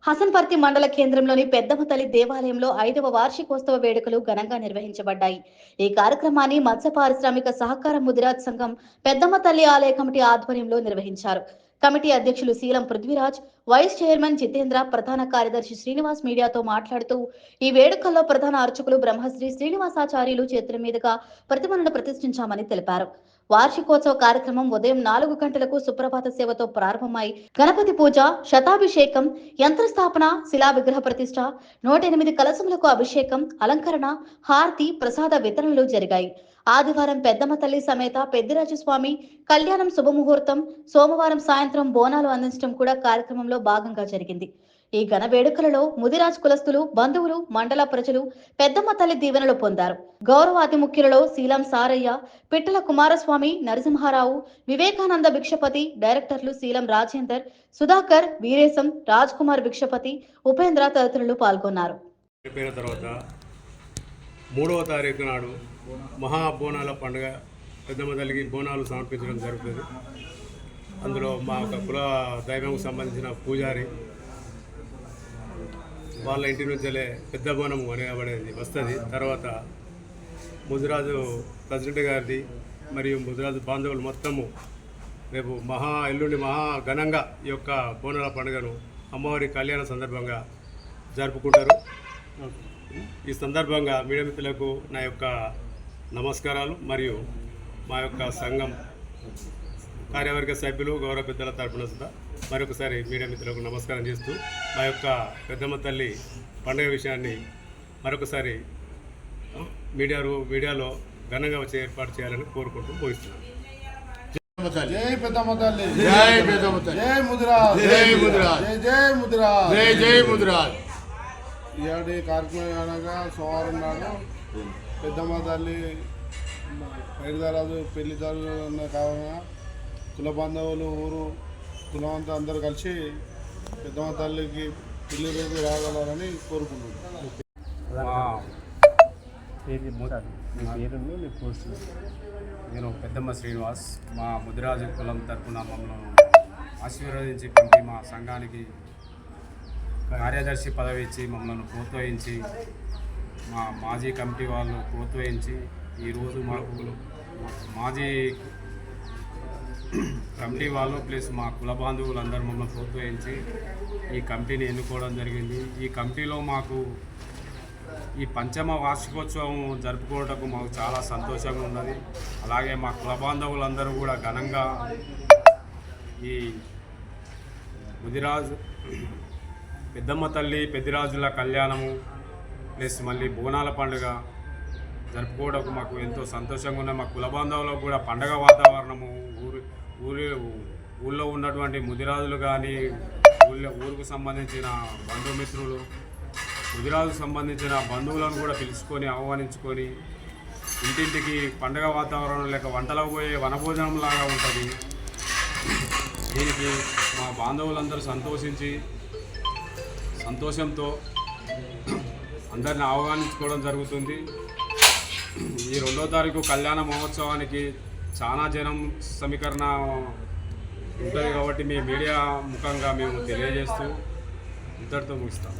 హసన్పర్తి మండల కేంద్రంలోని పెద్దమ్మ తల్లి దేవాలయంలో 5వ వార్షికోత్సవ వేడుకలు ఘనంగా నిర్వహించబడ్డాయి. ఈ కార్యక్రమాన్ని మత్స్య పారిశ్రామిక సహకార ముదిరాజ్ సంఘం పెద్దమ్మ తల్లి ఆలయ కమిటీ ఆధ్వర్యంలో నిర్వహించారు. కమిటీ అధ్యక్షులు శీలం పృథ్వీరాజ్, వైస్ చైర్మన్ జితేంద్ర, ప్రధాన కార్యదర్శి శ్రీనివాస్ మీడియాతో మాట్లాడుతూ ఈ వేడుకల్లో ప్రధాన అర్చకులు బ్రహ్మశ్రీ శ్రీనివాసాచార్యులు చేతుల మీదుగా ప్రతిమలను ప్రతిష్ఠించామని తెలిపారు. వార్షికోత్సవ కార్యక్రమం ఉదయం 4 గంటలకు సుప్రభాత సేవతో ప్రారంభమై గణపతి పూజ, శతాభిషేకం, యంత్రస్థాపన, శిలా విగ్రహ ప్రతిష్ఠ, 108 కలశములకు అభిషేకం, అలంకరణ, హారతి, ప్రసాద వితరణలు జరిగాయి. ఆదివారం పెద్దమ్మ తల్లి సమేత పెద్దిరాజస్వామి కళ్యాణం శుభముహూర్తం, సోమవారం సాయంత్రం బోనాలు అందించడం కూడా కార్యక్రమంలో భాగంగా జరిగింది. ఈ ఘన వేడుకలలో ముదిరాజ్ కులస్తులు, బంధువులు, మండల ప్రజలు పెద్దమ్మ తల్లి దీవెనలు పొందారు. గౌరవ అతిముఖ్యులలో శీలం సారయ్య, పిట్టల కుమారస్వామి, నరసింహారావు, వివేకానంద భిక్షపతి, డైరెక్టర్లు శీలం రాజేందర్, సుధాకర్, వీరేశం, రాజ్ కుమార్ భిక్షపతి, ఉపేంద్ర తదితరులు పాల్గొన్నారు. 3వ తారీఖు నాడు మహాబోనాల పండుగ పెద్దమ్మ తల్లికి బోనాలు సమర్పించడం జరుగుతుంది. అందులో మా కుల దైవంకు సంబంధించిన పూజారి వాళ్ళ ఇంటి నుంచే పెద్ద బోనం అనేబడేది వస్తుంది. తర్వాత ముదిరాజు ప్రెసిడెంట్ గారిది మరియు ముదిరాజు బాంధవులు మొత్తము రేపు ఎల్లుండి మహా ఘనంగా ఈ యొక్క బోనాల పండుగను అమ్మవారి కళ్యాణ సందర్భంగా జరుపుకుంటారు. ఈ సందర్భంగా మీడియా మిత్రులకు నా యొక్క నమస్కారాలు మరియు మా యొక్క సంఘం కార్యవర్గ సభ్యులు, గౌరవ పెద్దల తరపున మరొకసారి మీడియా మిత్రులకు నమస్కారం చేస్తూ మా యొక్క పెద్దమ్మ తల్లి పండుగ విషయాన్ని మరొకసారి మీడియాలో ఘనంగా వచ్చి ఏర్పాటు చేయాలని కోరుకుంటూ ముగిస్తున్నాను. జై పెద్దమ్మ తల్లి, జై పెద్దమ్మ తల్లి, జై ముదిరాజ్, జై ముదిరాజ్, జై ముదిరాజ్, జై ముదిరాజ్. ఇలాంటి కార్యక్రమం అనగా సోమవారం నాడు పెద్దమ్మ తల్లి పైరుదారాజు పెళ్లి జరుగుతున్న కావున కుల బాంధవులు, ఊరు కులమంతా అందరూ కలిసి పెద్దమ్మ తల్లికి పెళ్లి రోజు రాగలరని కోరుకుంటున్నాను. నేను పెద్దమ్మ శ్రీనివాస్. మా ముదిరాజు కులం తరఫున మమ్మల్ని ఆశీర్వదించి పంపి మా సంఘానికి కార్యదర్శి పదవి ఇచ్చి మమ్మల్ని ప్రోత్సహించి మా మాజీ కమిటీ వాళ్ళు ప్రోత్సహించి ఈరోజు మాకు మాజీ కమిటీ వాళ్ళు ప్లస్ మా కుల బాంధవులందరూ మమ్మల్ని ప్రోత్సహించి ఈ కమిటీని ఎన్నుకోవడం జరిగింది. ఈ కమిటీలో మాకు ఈ పంచమ వార్షికోత్సవం జరుపుకోవటకు మాకు చాలా సంతోషంగా ఉన్నది. అలాగే మా కుల బాంధవులందరూ కూడా ఘనంగా ఈ ముదిరాజు పెద్దమ్మ తల్లి పెద్దిరాజుల కళ్యాణము ప్లస్ మళ్ళీ బోనాల పండుగ జరుపుకోవడానికి మాకు ఎంతో సంతోషంగా ఉన్నాయి. మా కుల బాంధవులకు కూడా పండగ వాతావరణము, ఊళ్ళో ఉన్నటువంటి ముదిరాజులు కానీ ఊరికి సంబంధించిన బంధుమిత్రులు, ముదిరాజుకు సంబంధించిన బంధువులను కూడా పిలుచుకొని ఆహ్వానించుకొని ఇంటింటికి పండగ వాతావరణం లేక వంటలకు పోయే వనభోజనంలాగా ఉంటుంది. దీనికి మా బాంధవులందరూ సంతోషంతో అందరిని ఆహ్వానించుకోవడం జరుగుతుంది. ఈ 2వ తారీఖు కళ్యాణ మహోత్సవానికి చాలా జనం సమీకరణ ఉంటుంది కాబట్టి మీ మీడియా ముఖంగా మేము తెలియజేస్తూ ఇంతటితో ముగిస్తాం.